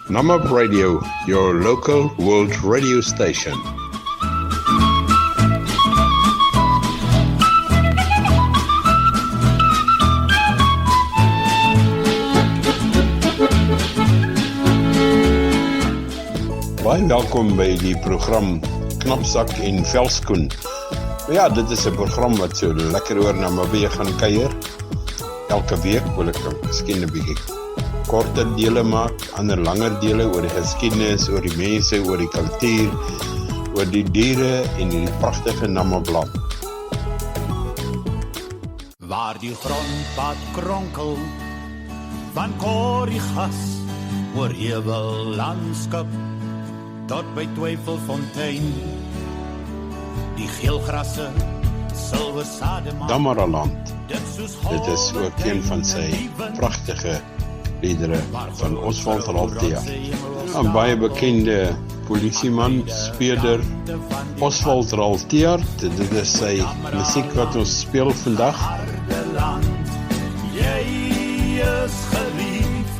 Namab Radio, your local world radio station. Baie welkom by die program Knapsak en Velskoen. Ja, dit is 'n program wat so lekker oor Namibië gaan kuier. Elke week wil ek miskien 'n bietjie korter dele maak, ander langer dele oor die geskiedenis, oor die mense, oor die kultuur, oor die diere en die pragtige Namibland. Waar die grondpad kronkel van Korigas oor heuwel landskap tot by Twyfelfontein, die geelgrasse silwer sade maak Damaraland. Dit is ook een van sy pragtige liedere van Oswald Raltea. 'n baie bekende polisieman, speurder Oswald Raltea. Dit is sy musiek wat ons speel vandag. Jy is geliefd.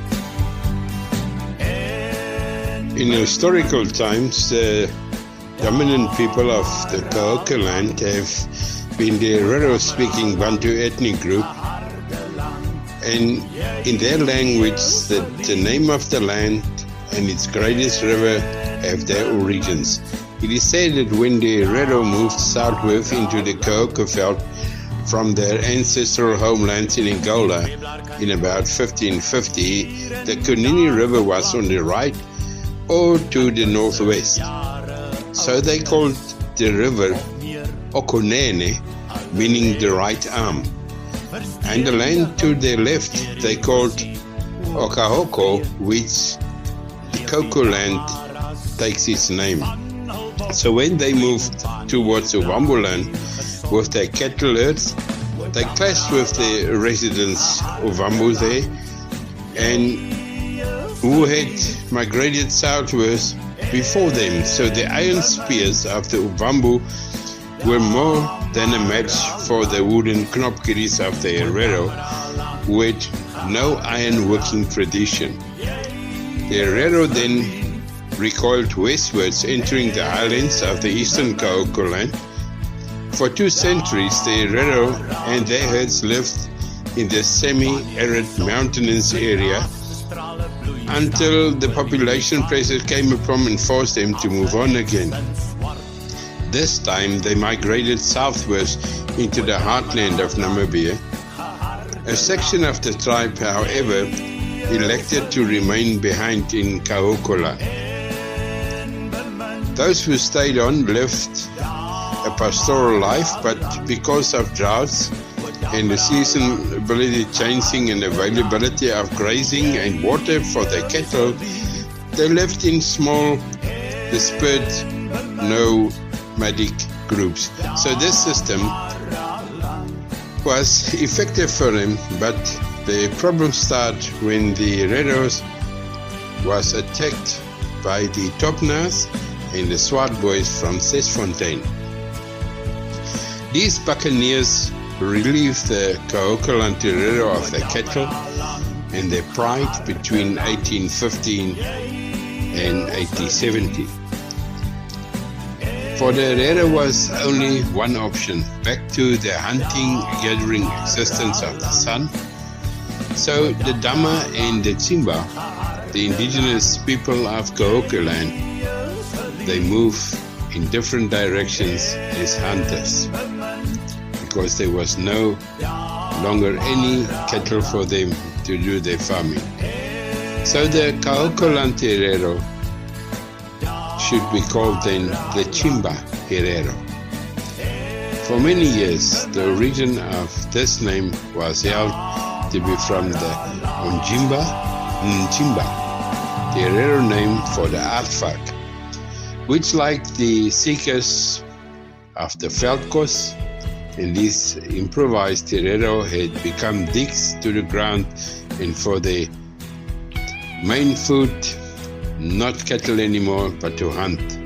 In historical times, the dominant people of the Kaoka land have been the Herero-speaking Bantu ethnic group. And in their language, the name of the land and its greatest river have their origins. It is said that when the Herero moved southward into the Kaoka Veld from their ancestral homelands in Angola in about 1550, the Kunini River was on the right or to the northwest. So they called the river Okunene, meaning the right arm. And the land to the left they called Okahoko, which the Cocoa land takes its name. So when they moved towards Ovambo land with their cattle herds, they clashed with the residents of Ovambo there, and who had migrated southwards before them. So the iron spears of the Ovambo were more than a match for the wooden knopkiris of the Herero, who had no iron working tradition. The Herero then recoiled westwards, entering the highlands of the eastern Kaoka land. For 2 centuries, the Herero and their herds lived in the semi-arid mountainous area until the population pressure came upon and forced them to move on again. This time they migrated southwards into the heartland of Namibia. A section of the tribe, however, elected to remain behind in Kaokola. Those who stayed on lived a pastoral life, but because of droughts and the seasonality changing and availability of grazing and water for their cattle, they lived in small, dispersed, nomadic groups. So this system was effective for them, but the problem started when the Hereros was attacked by the Topnas and the Swart boys from Sesfontein. These buccaneers relieved the Kaokaland Herero of their cattle and their pride between 1815 and 1870. For the Herero was only one option, back to the hunting-gathering existence of the sun. So the Dama and the Tsimba, the indigenous people of Kaoka land, they move in different directions as hunters, because there was no longer any cattle for them to do their farming. So the Kaokaland Herero should be called then the Chimba Herero. For many years, the origin of this name was held to be from the Onjimba Nchimba, the Herero name for the aardvark, which, like the seekers of the Veldkos, and these improvised Herero had become digs to the ground, and for their main food, not cattle anymore, but to hunt.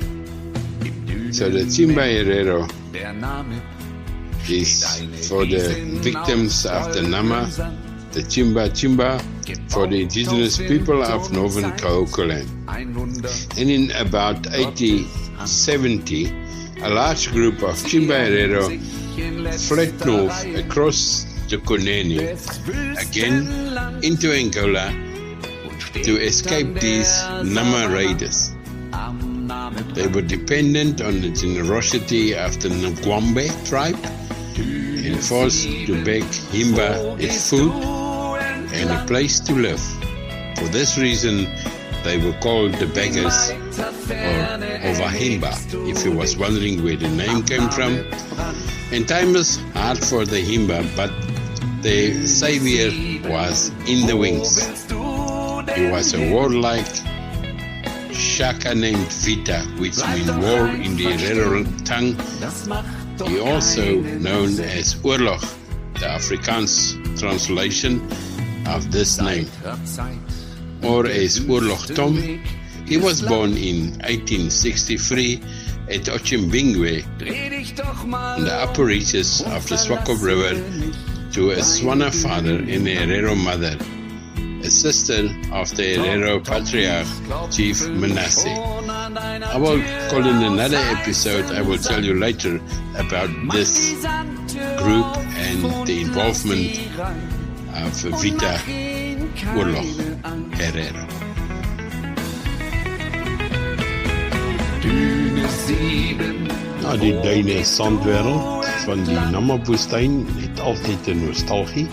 So the Chimba Herero is for the victims of the Nama, the Chimba for the indigenous people of northern Kaoko land. And in about 1870, a large group of Chimba Herero fled north across the Kunene, again into Angola, to escape these Nama raiders. They were dependent on the generosity of the Ngwambe tribe and forced to beg Himba its food and a place to live. For this reason, they were called the beggars or Wahimba, if you was wondering where the name came from. And time was hard for the Himba, but the savior was in the wings. He was a warlike Shaka named Vita, which means war in the Herero tongue. He also known as Oorlog, the Afrikaans translation of this name, or as Oorlog Tom. He was born in 1863 at Ochimbingwe, in the upper reaches of the Swakop River, to a Swana father and a Herero mother, a sister of the Herero patriarch, Chief Manasseh. I will call in another episode, I will tell you later about this group and the involvement of Vita Oorlog Herero. Nou, die duine sandwêreld van die Nama-woestyn het altyd 'n nostalgie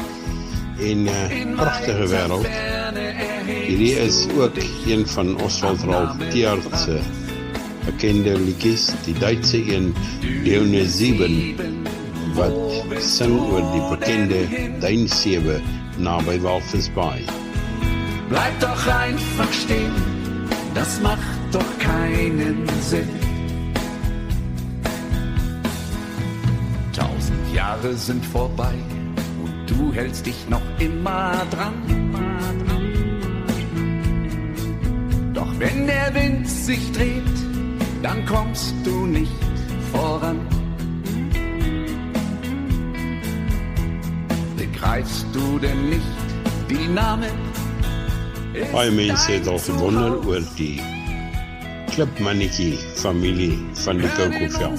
en pragtige wêreld. Hierdie is ook een van Oswald Ralph Thiard se bekende liedjies, die Duitse een Dune 7, wat sing oor die bekende duinsewe naby Walvisbaai. Bleib doch einfach stehen, das macht doch keinen Sinn. 1000 Jahre sind vorbei und du hältst dich noch immer dran. Doch wenn der Wind sich dreht, dann kommst du nicht voran. Begreifst du denn nicht die Namen? Baie mense het al gewonder oor die klipmannetjie familie van die Kaukofel.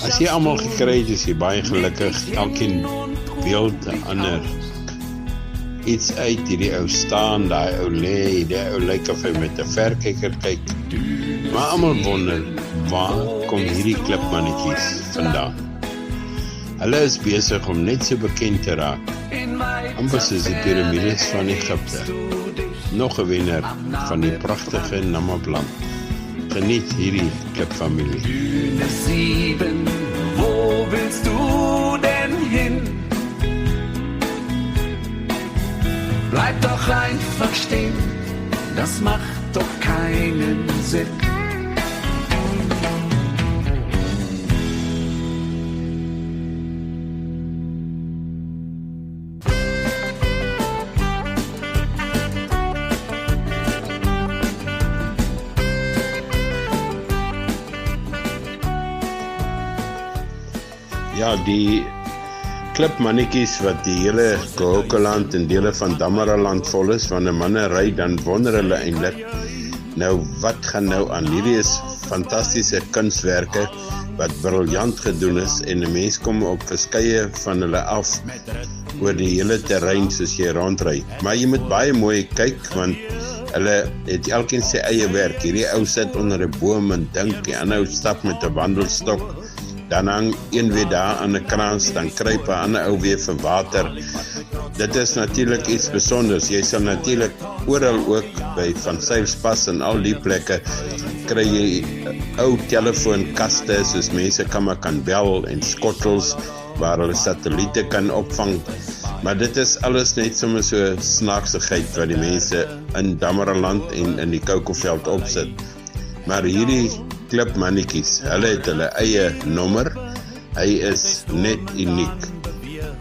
As jy almal gekry het, is jy baie gelukkig. Elkeen beeld 'n ander iets uit. Hierdie ou staan, daai ou lê, die ou lyk of hy met 'n verkyker kyk. Maar almal wonder, waar kom hierdie klipmannetjies vandaan? Hulle is besig om net so bekend te raak, amper soos die piramides van Egypte. Nog 'n wenner van die pragtige Nama-land. Geniet hierdie klipfamilie. Dune 7, wo willst du denn hin? Bleib doch einfach stehen, das macht doch keinen Sinn. Ja, die klipmannetjies wat die hele Kahokoland en dele van Damaraland vol is, van 'n manne ry, dan wonder hulle eintlik, nou wat gaan nou aan? Hierdie is fantastiese kunswerke wat briljant gedoen is en 'n mens kom op verskeie van hulle af oor die hele terrein soos jy rondry. Maar jy moet baie mooi kyk, want hulle het elkeen sy eie werk. Hierdie ou sit onder 'n boom en dink, die ander ou stap met 'n wandelstok. Dan hang een weer daar aan 'n kraans, dan kruip 'n ander ou weer vir water. Dit is natuurlik iets besonders. Jy sal natuurlik oral ook by Van Sailspas en al die plekke kry jy ou telefoonkaste, soos mense kan bel, en skottels waar hulle satelliete kan opvang. Maar dit is alles net sommer so snaaksigheid wat die mense in Damaraland en in die Kaukofveld opsit. Maar hierdie klipmannetjies, hulle het hulle eie nommer. Hy is net uniek.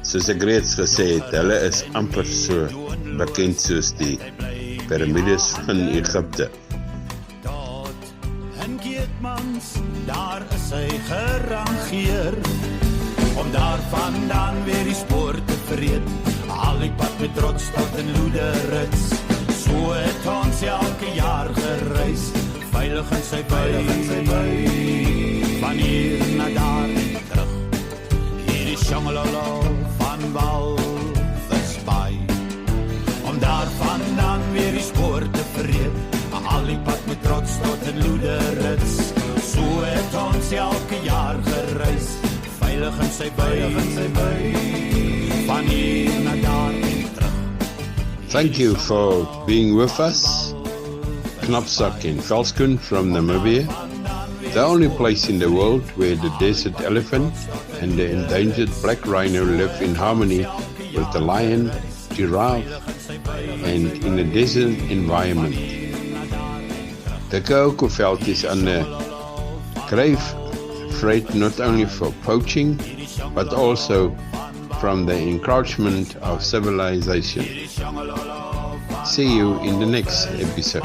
Soos ek reeds gesê het, hulle is amper so bekend soos die piramides van Egypte. In Keetmans, daar is hy gerangeer, om daar vandaan weer die spoor te vreet, al die pad met trots tot in Loederits. So het ons elke jaar gereis, veilig in sy by, van hier na daar en terug, hier die Shangalolo van Walvisbaai, om daar vandaan weer die spoor te vreet, al die pad met trots tot in Loederits. So het ons elke jaar gereis, veilig in sy by, van hier na daar en terug. Thank you for being with us. Knapsack in Velskun from Namibia, the only place in the world where the desert elephant and the endangered black rhino live in harmony with the lion, giraffe, and in a desert environment. The Kaokoveld is under grave threat not only for poaching, but also from the encroachment of civilization. See you in the next episode.